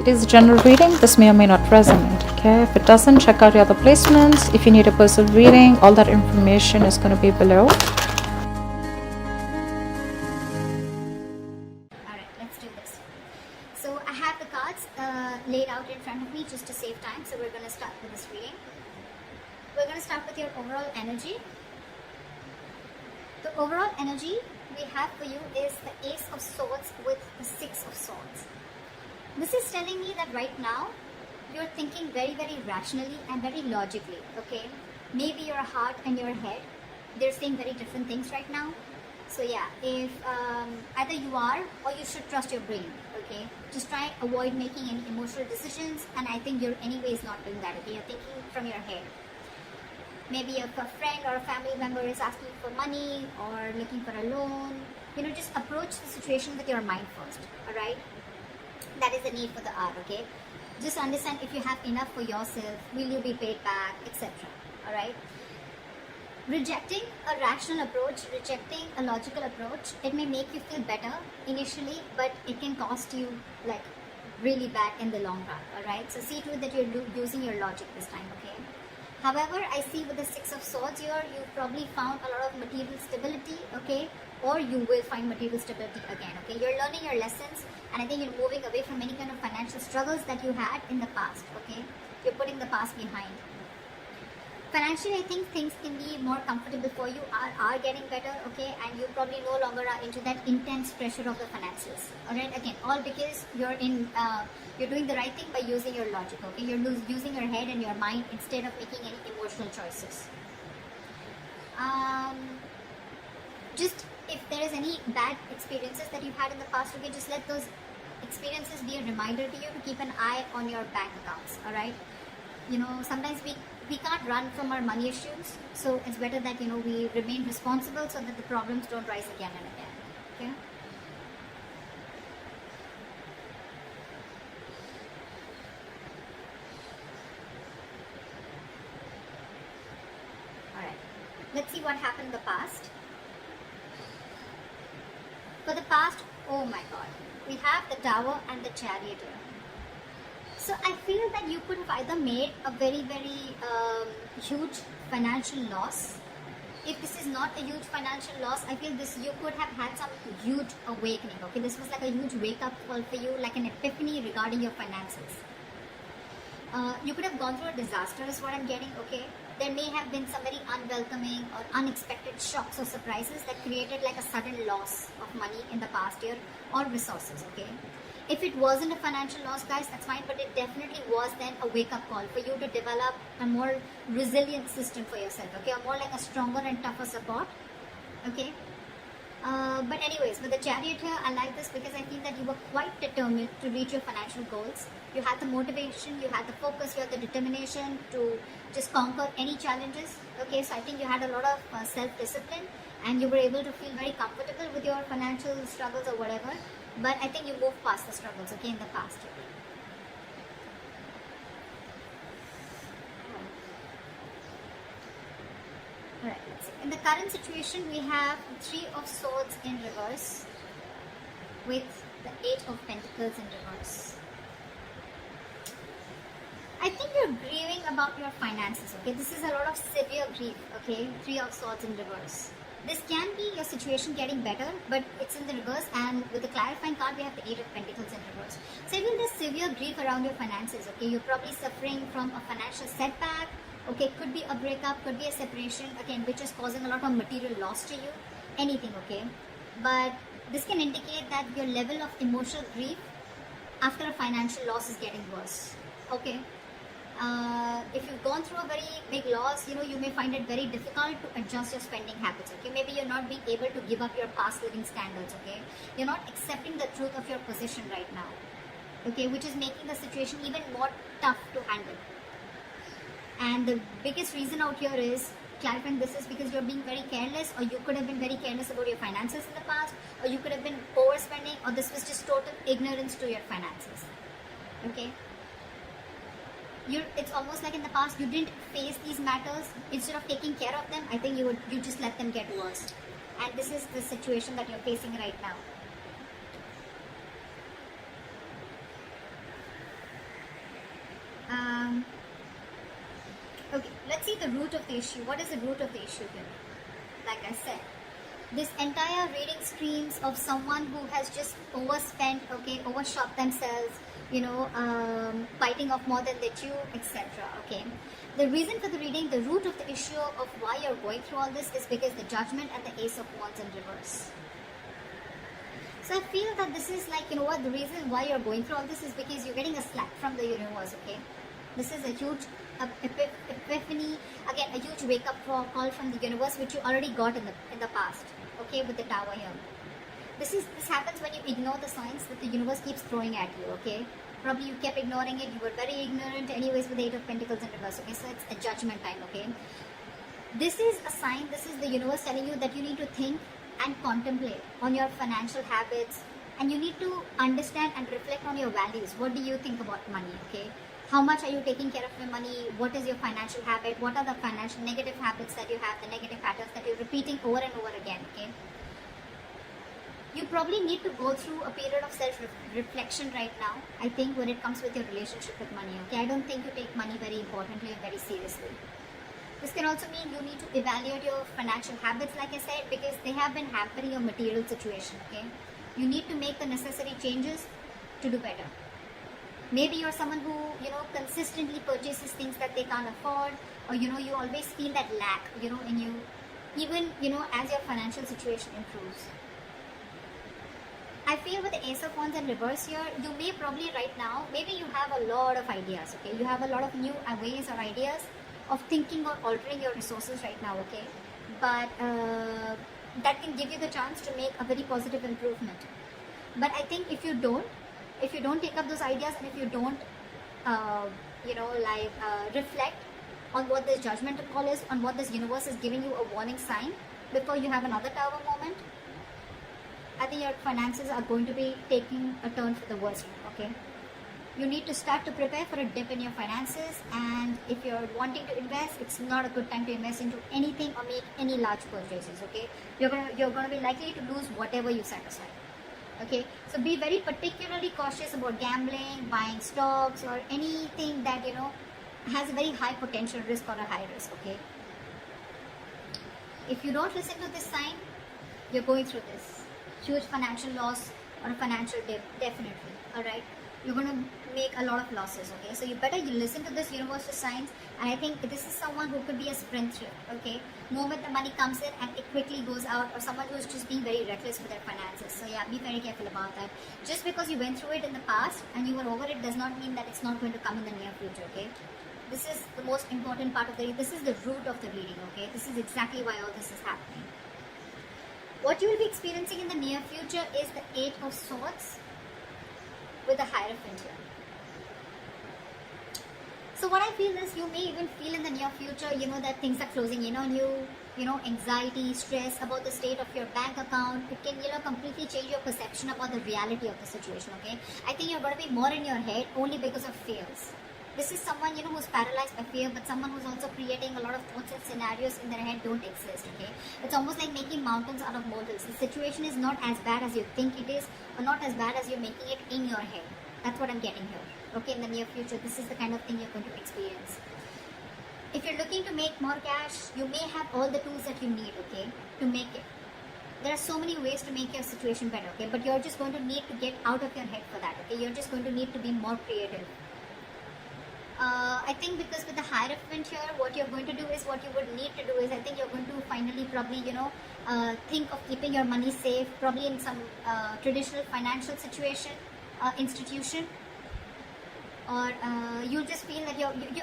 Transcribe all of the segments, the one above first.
It is a general reading. This may or may not resonate. Okay, if it doesn't, check out your other placements. If you need a personal reading, all that information is going to be below. Alright, let's do this. So I have the cards laid out in front of me just to save time. So we're going to start with this reading. We're going to start with your overall energy. The overall energy we have for you is the Ace of Swords with the Six of Swords. This is telling me that right now you're thinking very, very rationally and very logically, okay? Maybe your heart and your head, they're saying very different things right now. So yeah, if either you are or you should trust your brain, okay? Just try avoid making any emotional decisions, and I think you're anyways not doing that, okay? You're thinking from your head. Maybe a friend or a family member is asking for money or looking for a loan. You know, just approach the situation with your mind first, alright? That is the need for the hour, okay? Just understand if you have enough for yourself, will you be paid back, etc. Alright? Rejecting a rational approach, rejecting a logical approach, it may make you feel better initially, but it can cost you like really bad in the long run, alright? So see to it that you're using your logic this time, okay? However, I see with the Six of Swords here, you probably found a lot of material stability, okay? Or you will find material stability again, okay? You're learning your lessons, and I think you're moving away from any kind of financial struggles that you had in the past, okay? You're putting the past behind. Financially, I think things can be more comfortable for you, are getting better, okay? And you probably no longer are into that intense pressure of the finances, alright? Again, all because you're doing the right thing by using your logic, okay? You're using your head and your mind instead of making any emotional choices. Just if there is any bad experiences that you've had in the past, okay, just let those experiences be a reminder to you to keep an eye on your bank accounts, alright? You know, sometimes we can't run from our money issues, so it's better that, you know, we remain responsible so that the problems don't rise again and again, okay? Alright, let's see what happened in the past. For the past, oh my god, we have the Tower and the Chariot here. So I feel that you could have either made a very, very huge financial loss. If this is not a huge financial loss, I feel this you could have had some huge awakening, okay? This was like a huge wake-up call for you, like an epiphany regarding your finances. You could have gone through a disaster is what I'm getting, okay? There may have been some very unwelcoming or unexpected shocks or surprises that created like a sudden loss of money in the past year or resources, okay? If it wasn't a financial loss, guys, that's fine, but it definitely was then a wake-up call for you to develop a more resilient system for yourself, okay? Or more like a stronger and tougher support, okay? But anyways, with the Chariot here, I like this because I feel that you were quite determined to reach your financial goals. You had the motivation, you had the focus, you had the determination to just conquer any challenges, okay? So I think you had a lot of self-discipline, and you were able to feel very comfortable with your financial struggles or whatever. But I think you moved past the struggles, okay, in the past year. Alright, let's see. In the current situation, we have Three of Swords in reverse with the Eight of Pentacles in reverse. I think you're grieving about your finances, okay? This is a lot of severe grief, okay? Three of Swords in reverse. This can be your situation getting better, but it's in the reverse, and with the clarifying card, we have the Eight of Pentacles in reverse. So even there's severe grief around your finances, okay? You're probably suffering from a financial setback, okay? Could be a breakup, could be a separation, again, which is causing a lot of material loss to you, anything, okay? But this can indicate that your level of emotional grief after a financial loss is getting worse, okay? If you've gone through a very big loss, you know, you may find it very difficult to adjust your spending habits, okay? Maybe you're not being able to give up your past living standards, okay? You're not accepting the truth of your position right now, okay? Which is making the situation even more tough to handle. And the biggest reason out here is, clarifying this is because you're being very careless, or you could have been very careless about your finances in the past, or you could have been overspending, or this was just total ignorance to your finances, okay? It's almost like in the past you didn't face these matters. Instead of taking care of them, I think you just let them get worse. And this is the situation that you're facing right now. see the root of the issue. What is the root of the issue here? Like I said, this entire reading screams of someone who has just overspent, okay, overshot themselves, biting off more than they chew, etc. Okay. The reason for the reading, the root of the issue of why you're going through all this is because the Judgment and the Ace of Wands in reverse. So I feel that this is like, the reason why you're going through all this is because you're getting a slap from the universe, okay? This is a huge epiphany, again, a huge wake-up call from the universe, which you already got in the past, okay, with the Tower here. This happens when you ignore the signs that the universe keeps throwing at you, okay? Probably you kept ignoring it, you were very ignorant anyways with the Eight of Pentacles in reverse, okay? So it's a judgment time, okay? This is a sign, this is the universe telling you that you need to think and contemplate on your financial habits, and you need to understand and reflect on your values. What do you think about money, okay? How much are you taking care of your money? What is your financial habit? What are the financial negative habits that you have, the negative patterns that you're repeating over and over again, okay? You probably need to go through a period of self-reflection right now, I think, when it comes with your relationship with money, okay? I don't think you take money very importantly and very seriously. This can also mean you need to evaluate your financial habits, like I said, because they have been hampering your material situation, okay? You need to make the necessary changes to do better. Maybe you're someone who, consistently purchases things that they can't afford, or, you always feel that lack, in you, even, as your financial situation improves. I feel with the Ace of Wands in reverse here, you may probably right now, maybe you have a lot of ideas, okay? You have a lot of new ways or ideas of thinking or altering your resources right now, okay? But that can give you the chance to make a very positive improvement. But I think if you don't take up those ideas, and if you don't, reflect on what this judgmental call is, on what this universe is giving you a warning sign before you have another Tower moment, I think your finances are going to be taking a turn for the worse, okay? You need to start to prepare for a dip in your finances, and if you're wanting to invest, it's not a good time to invest into anything or make any large purchases, okay? You're gonna be likely to lose whatever you set aside. Okay, so be very particularly cautious about gambling, buying stocks, or anything that has a very high potential risk or a high risk. Okay, if you don't listen to this sign, you're going through this huge financial loss or a financial dip, definitely. All right, you're going to make a lot of losses. Okay, so you better listen to this universal signs, and I think this is someone who could be a spendthrift. Okay, moment the money comes in and it quickly goes out, or someone who's just being very reckless with their finances. So yeah, be very careful about that. Just because you went through it in the past and you were over it does not mean that it's not going to come in the near future. Okay, this is the most important part of the reading. This is the root of the reading. Okay, this is exactly why all this is happening. What you will be experiencing in the near future is the Eight of Swords with the Hierophant here. So what I feel is you may even feel in the near future, that things are closing in on you, anxiety, stress about the state of your bank account. It can, completely change your perception about the reality of the situation, okay? I think you're going to be more in your head only because of fears. This is someone, who's paralyzed by fear, but someone who's also creating a lot of thoughts and scenarios in their head don't exist, okay? It's almost like making mountains out of molehills. The situation is not as bad as you think it is, or not as bad as you're making it in your head. That's what I'm getting here. Okay, in the near future, this is the kind of thing you're going to experience. If you're looking to make more cash, you may have all the tools that you need, okay, to make it. There are so many ways to make your situation better, okay, but you're just going to need to get out of your head for that, okay? You're just going to need to be more creative. I think because with the Hierophant here, what you're going to do is, what you would need to do is, I think you're going to finally probably, think of keeping your money safe, probably in some traditional financial situation, institution, or you'll just feel that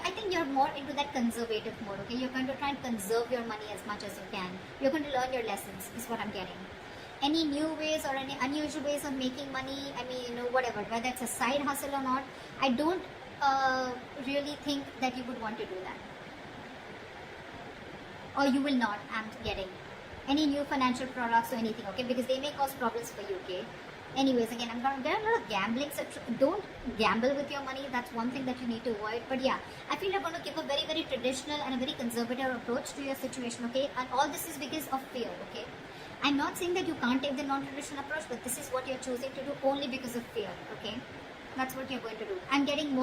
I think you're more into that conservative mode, okay? You're going to try and conserve your money as much as you can. You're going to learn your lessons, is what I'm getting. Any new ways or any unusual ways of making money, I mean, whatever, whether it's a side hustle or not, I don't really think that you would want to do that. Or you will not, I'm getting. Any new financial products or anything, okay? Because they may cause problems for you, okay? Anyways, again, there are a lot of gambling, so don't gamble with your money. That's one thing that you need to avoid. But yeah, I feel you're going to give a very, very traditional and a very conservative approach to your situation, okay? And all this is because of fear, okay? I'm not saying that you can't take the non-traditional approach, but this is what you're choosing to do only because of fear, okay? That's what you're going to do. I'm getting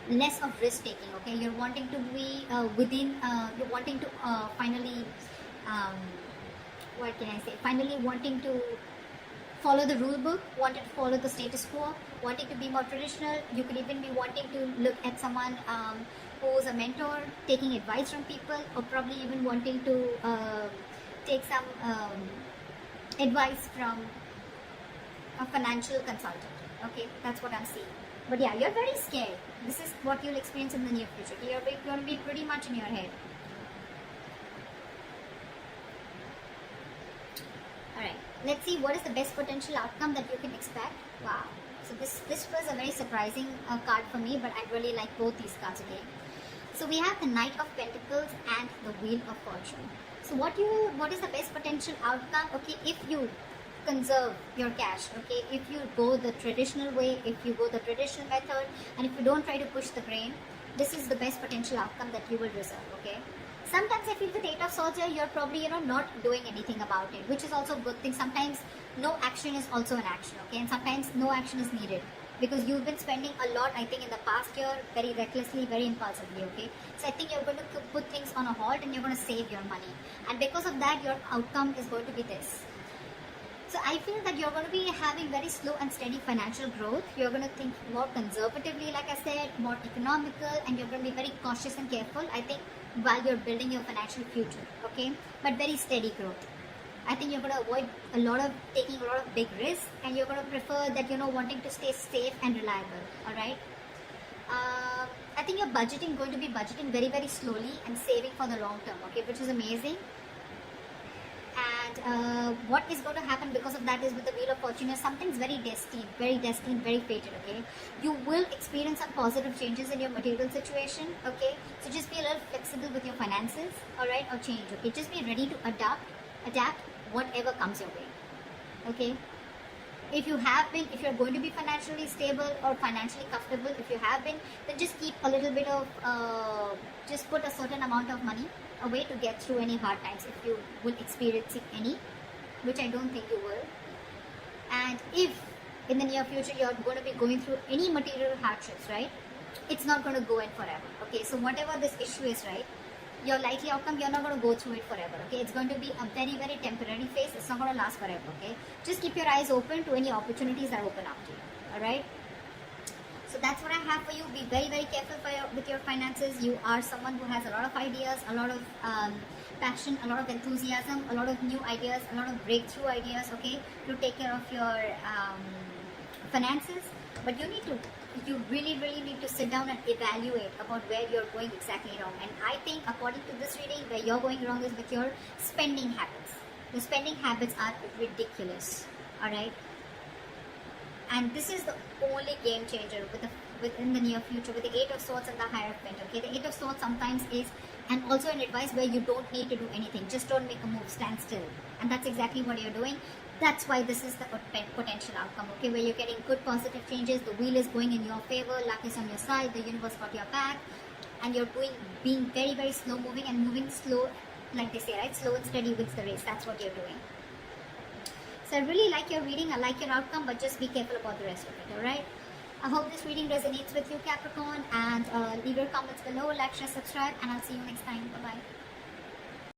less of risk taking. Okay, you're wanting to be you're wanting to finally, what can I say? Finally wanting to follow the rule book, wanted to follow the status quo, wanting to be more traditional. You could even be wanting to look at someone who's a mentor, taking advice from people, or probably even wanting to take some advice from a financial consultant. Okay, that's what I'm seeing. But yeah, you're very scared. This is what you'll experience in the near future. You're going to be pretty much in your head. Alright, let's see what is the best potential outcome that you can expect. Wow. So this was a very surprising card for me, but I really like both these cards again. So we have the Knight of Pentacles and the Wheel of Fortune. So what is the best potential outcome? Okay, if you conserve your cash, okay, if you go the traditional way, if you go the traditional method, and if you don't try to push the grain, this is the best potential outcome that you will reserve. Okay. Sometimes I feel with 8 of Swords here, you're probably, not doing anything about it, which is also a good thing. Sometimes no action is also an action, okay? And sometimes no action is needed because you've been spending a lot, I think, in the past year, very recklessly, very impulsively, okay? So I think you're going to put things on a halt and you're going to save your money. And because of that, your outcome is going to be this. So I feel that you're going to be having very slow and steady financial growth. You're going to think more conservatively, like I said, more economical, and you're going to be very cautious and careful, I think, while you're building your financial future, okay? But very steady growth. I think you're going to avoid taking a lot of big risks, and you're going to prefer that, wanting to stay safe and reliable, alright? I think you're going to be budgeting very, very slowly and saving for the long term, okay? Which is amazing. And what is going to happen because of that is with the Wheel of Fortune is something's very destined, very fated, okay? You will experience some positive changes in your material situation, okay? So just be a little flexible with your finances, alright, or change, okay? Just be ready to adapt whatever comes your way, okay? If you're going to be financially stable or financially comfortable, if you have been, then just keep a little bit of, just put a certain amount of money away to get through any hard times if you will experience any, which I don't think you will. And if in the near future you're going to be going through any material hardships, right, it's not going to go in forever, okay? So whatever this issue is, right, your likely outcome, you're not going to go through it forever, okay? It's going to be a very, very temporary phase. It's not going to last forever, okay? Just keep your eyes open to any opportunities that open up to you, alright? So that's what I have for you. Be very, very careful with your finances. You are someone who has a lot of ideas, a lot of passion, a lot of enthusiasm, a lot of new ideas, a lot of breakthrough ideas, okay, to take care of your finances. But you really, really need to sit down and evaluate about where you're going exactly wrong. And I think according to this reading, where you're going wrong is with your spending habits. The spending habits are ridiculous, alright? And this is the only game changer within the near future with the 8 of Swords and the Hierophant, okay? The 8 of Swords sometimes is, and also an advice where you don't need to do anything. Just don't make a move, stand still. And that's exactly what you're doing. That's why this is the potential outcome, okay? Where you're getting good positive changes, the wheel is going in your favor, luck is on your side, the universe got your back, and you're being very, very slow moving and moving slow, like they say, right? Slow and steady wins the race. That's what you're doing. So I really like your reading, I like your outcome, but just be careful about the rest of it, alright? I hope this reading resonates with you, Capricorn, and leave your comments below, like, share, subscribe, and I'll see you next time. Bye-bye.